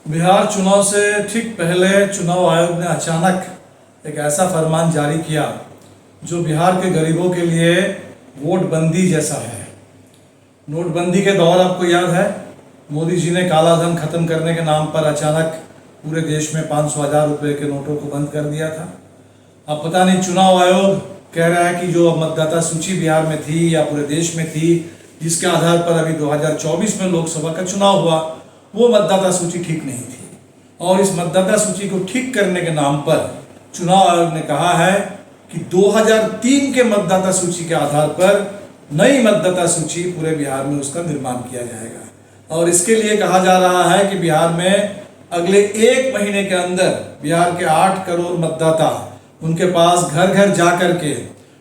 बिहार चुनाव से ठीक पहले चुनाव आयोग ने अचानक एक ऐसा फरमान जारी किया जो बिहार के गरीबों के लिए वोटबंदी जैसा है। नोटबंदी के दौर आपको याद है, मोदी जी ने काला धन खत्म करने के नाम पर अचानक पूरे देश में 500,000 रुपये के नोटों को बंद कर दिया था। अब पता नहीं चुनाव आयोग कह रहा है कि जो मतदाता सूची बिहार में थी या पूरे देश में थी, जिसके आधार पर अभी 2024 में लोकसभा का चुनाव हुआ, वो मतदाता सूची ठीक नहीं थी। और इस मतदाता सूची को ठीक करने के नाम पर चुनाव आयोग ने कहा है कि 2003 के मतदाता सूची के आधार पर नई मतदाता सूची पूरे बिहार में उसका निर्माण किया जाएगा। और इसके लिए कहा जा रहा है कि बिहार में अगले 1 महीने के अंदर बिहार के 8 करोड़ मतदाता, उनके पास घर घर जा करके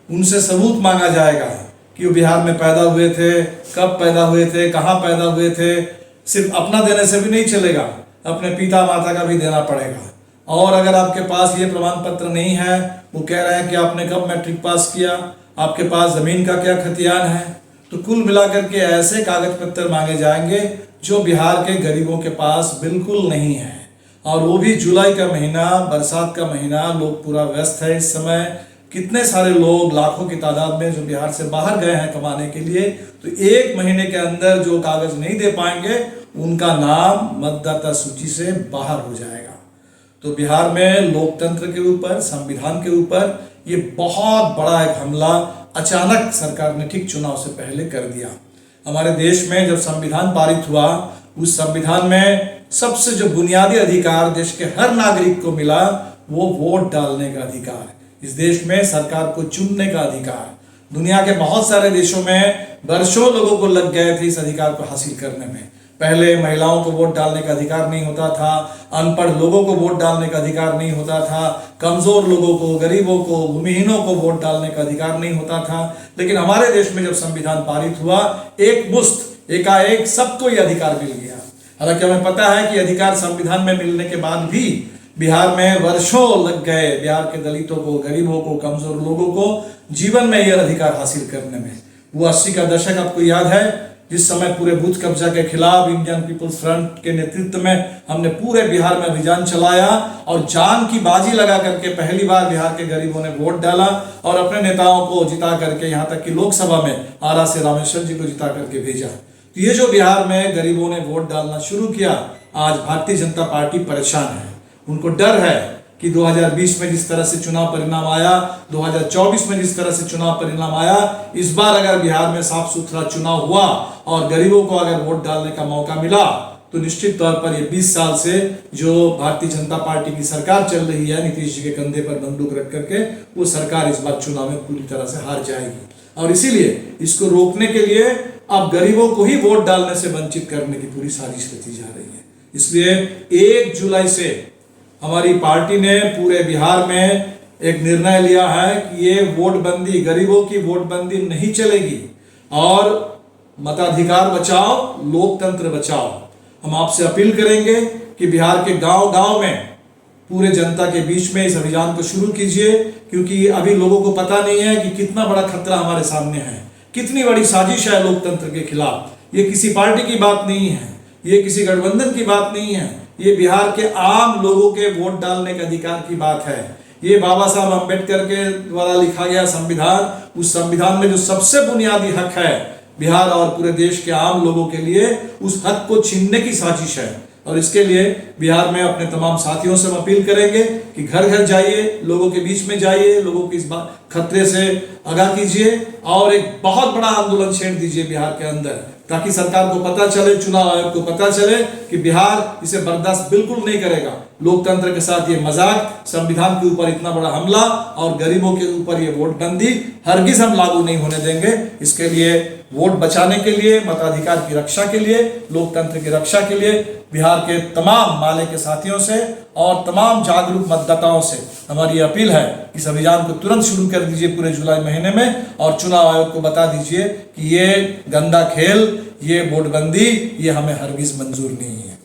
उनसे सबूत मांगा जाएगा कि वो बिहार में पैदा हुए थे, कब पैदा हुए थे, कहाँ पैदा हुए थे। सिर्फ अपना देने से भी नहीं चलेगा, अपने पिता माता का भी देना पड़ेगा। और अगर आपके पास ये प्रमाण पत्र नहीं है, वो कह रहे हैं कि आपने कब मैट्रिक पास किया, आपके पास ज़मीन का क्या खतियान है, तो कुल मिलाकर के ऐसे कागज पत्र मांगे जाएंगे जो बिहार के गरीबों के पास बिल्कुल नहीं है। और वो भी जुलाई का महीना, बरसात का महीना, लोग पूरा व्यस्त है इस समय। कितने सारे लोग, लाखों की तादाद में, जो बिहार से बाहर गए हैं कमाने के लिए, तो 1 महीने के अंदर जो कागज नहीं दे पाएंगे उनका नाम मतदाता सूची से बाहर हो जाएगा। तो बिहार में लोकतंत्र के ऊपर, संविधान के ऊपर ये बहुत बड़ा एक हमला अचानक सरकार ने ठीक चुनाव से पहले कर दिया। हमारे देश में जब संविधान पारित हुआ, उस संविधान में सबसे जो बुनियादी अधिकार देश के हर नागरिक को मिला, वो वोट डालने का अधिकार, इस देश में सरकार को चुनने का अधिकार। दुनिया के बहुत सारे देशों में वर्षों लोगों को लग गए थे इस अधिकार को हासिल करने में। पहले महिलाओं को वोट डालने का अधिकार नहीं होता था, अनपढ़ लोगों को वोट डालने का अधिकार नहीं होता था, कमजोर लोगों को, गरीबों को, भूमिहीनों को वोट डालने का अधिकार नहीं होता था। लेकिन हमारे देश में जब संविधान पारित हुआ, एक मुश्त एकाएक सबको ये अधिकार मिल गया। हालांकि हमें पता है कि अधिकार संविधान में मिलने के बाद भी बिहार में वर्षों लग गए बिहार के दलितों को, गरीबों को, कमजोर लोगों को जीवन में यह अधिकार हासिल करने में। वो 80 का दशक आपको याद है, जिस समय पूरे बूथ कब्जा के खिलाफ इंडियन पीपुल्स फ्रंट के नेतृत्व में हमने पूरे बिहार में अभियान चलाया और जान की बाजी लगा करके पहली बार बिहार के गरीबों ने वोट डाला और अपने नेताओं को जिता करके, यहाँ तक कि लोकसभा में आरा से रामेश्वर जी को जिता करके भेजा। तो ये जो बिहार में गरीबों ने वोट डालना शुरू किया, आज भारतीय जनता पार्टी परेशान है। उनको डर है कि 2020 में जिस तरह से चुनाव परिणाम आया, 2024 में जिस तरह से चुनाव परिणाम आया, इस बार अगर बिहार में साफ सुथरा चुनाव हुआ और गरीबों को अगर वोट डालने का मौका मिला, तो निश्चित तौर पर ये 20 साल से जो भारतीय जनता पार्टी की सरकार चल रही है, नीतीश जी के कंधे पर बंदूक रख करके, वो सरकार इस बार चुनाव में पूरी तरह से हार जाएगी। और इसीलिए इसको रोकने के लिए अब गरीबों को ही वोट डालने से वंचित करने की पूरी साजिश रची जा रही है। इसलिए 1 जुलाई से हमारी पार्टी ने पूरे बिहार में एक निर्णय लिया है कि ये वोटबंदी, गरीबों की वोटबंदी नहीं चलेगी। और मताधिकार बचाओ, लोकतंत्र बचाओ। हम आपसे अपील करेंगे कि बिहार के गांव-गांव में पूरे जनता के बीच में इस अभियान को शुरू कीजिए, क्योंकि अभी लोगों को पता नहीं है कि कितना बड़ा खतरा हमारे सामने है, कितनी बड़ी साजिश है लोकतंत्र के खिलाफ। ये किसी पार्टी की बात नहीं है, ये किसी गठबंधन की बात नहीं है, ये बिहार के आम लोगों के वोट डालने के अधिकार की बात है। ये बाबा साहब अम्बेडकर के द्वारा लिखा गया संविधान, उस संविधान में जो सबसे बुनियादी हक है बिहार और पूरे देश के आम लोगों के लिए, उस हक को छीनने की साजिश है। और इसके लिए बिहार में अपने तमाम साथियों से हम अपील करेंगे कि घर घर जाइए, लोगों के बीच में जाइए, लोगों को इस बात खतरे से आगाह कीजिए और एक बहुत बड़ा आंदोलन छेड़ दीजिए बिहार के अंदर, ताकि सरकार को पता चले, चुनाव आयोग को पता चले कि बिहार इसे बर्दाश्त बिल्कुल नहीं करेगा। लोकतंत्र के साथ ये मजाक, संविधान के ऊपर इतना बड़ा हमला और गरीबों के ऊपर ये वोटबंदी हरगिज हम लागू नहीं होने देंगे। इसके लिए वोट बचाने के लिए, मताधिकार की रक्षा के लिए, लोकतंत्र की रक्षा के लिए बिहार के तमाम माले के साथियों से और तमाम जागरूक मतदाताओं से हमारी अपील है कि इस अभियान को तुरंत शुरू कर दीजिए पूरे जुलाई महीने में, और चुनाव आयोग को बता दीजिए कि ये गंदा खेल, ये वोटबंदी, ये हमें हरगिज मंजूर नहीं है।